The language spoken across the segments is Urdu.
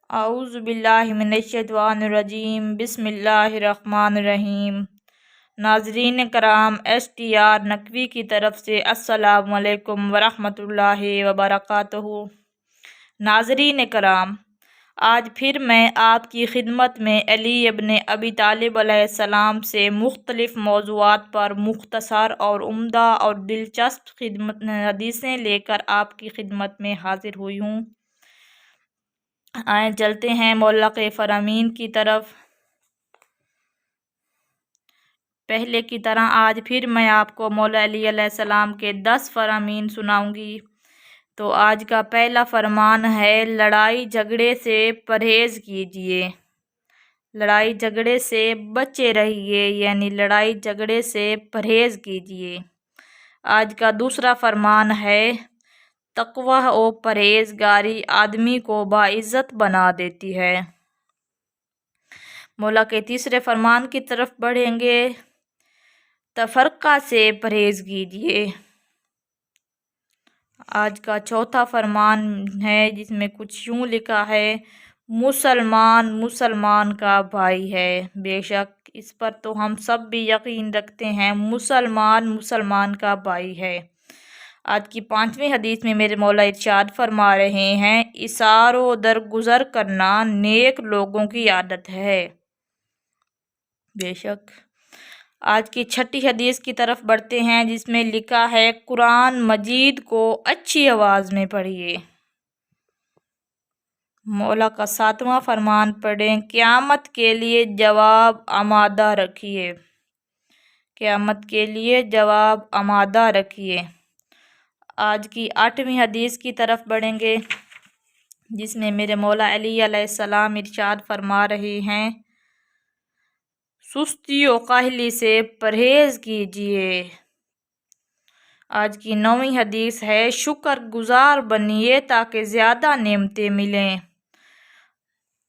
اعوذ باللہ من الشیطان الرجیم، بسم اللہ الرحمن الرحیم۔ ناظرین کرام، STR نقوی کی طرف سے السلام علیکم ورحمۃ اللہ وبرکاتہ۔ ناظرین کرام، آج پھر میں آپ کی خدمت میں علی ابن ابی طالب علیہ السلام سے مختلف موضوعات پر مختصر اور عمدہ اور دلچسپ حدیثیں لے کر آپ کی خدمت میں حاضر ہوئی ہوں۔ آئیں چلتے ہیں مولا کے فرامین کی طرف۔ پہلے کی طرح آج پھر میں آپ کو مولا علی علیہ السلام کے 10 فرامین سناؤں گی۔ تو آج کا پہلا فرمان ہے، لڑائی جھگڑے سے پرہیز کیجیے، لڑائی جھگڑے سے بچے رہیے، یعنی لڑائی جھگڑے سے پرہیز کیجیے۔ آج کا دوسرا فرمان ہے، تقوی و پرہیزگاری آدمی کو باعزت بنا دیتی ہے۔ مولا کے تیسرے فرمان کی طرف بڑھیں گے، تفرقہ سے پرہیز کیجیے۔ آج کا چوتھا فرمان ہے، جس میں کچھ یوں لکھا ہے، مسلمان مسلمان کا بھائی ہے۔ بے شک اس پر تو ہم سب بھی یقین رکھتے ہیں، مسلمان مسلمان کا بھائی ہے۔ آج کی 5ویں حدیث میں میرے مولا ارشاد فرما رہے ہیں، اثار و درگزر کرنا نیک لوگوں کی عادت ہے۔ بے شک آج کی 6ٹھی حدیث کی طرف بڑھتے ہیں، جس میں لکھا ہے، قرآن مجید کو اچھی آواز میں پڑھیے۔ مولا کا 7واں فرمان پڑھیں، قیامت کے لیے جواب آمادہ رکھیے، قیامت کے لیے جواب آمادہ رکھیے۔ آج کی 8ویں حدیث کی طرف بڑھیں گے، جس میں میرے مولا علی علیہ السلام ارشاد فرما رہے ہیں، سستی و کاہلی سے پرہیز کیجیے۔ آج کی 9ویں حدیث ہے، شکر گزار بنیے تاکہ زیادہ نعمتیں ملیں۔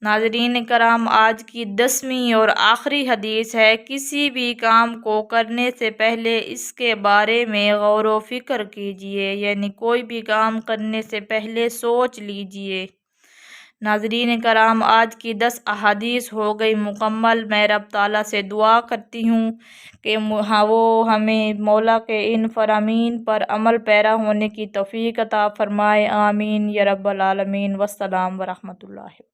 ناظرین کرام، آج کی 10ویں اور آخری حدیث ہے، کسی بھی کام کو کرنے سے پہلے اس کے بارے میں غور و فکر کیجیے، یعنی کوئی بھی کام کرنے سے پہلے سوچ لیجیے۔ ناظرین کرام، آج کی 10 احادیث ہو گئی مکمل۔ میں رب تعالیٰ سے دعا کرتی ہوں کہ وہ ہمیں مولا کے ان فرامین پر عمل پیرا ہونے کی توفیق عطا فرمائے، آمین یا رب العالمین۔ والسلام ورحمۃ اللہ۔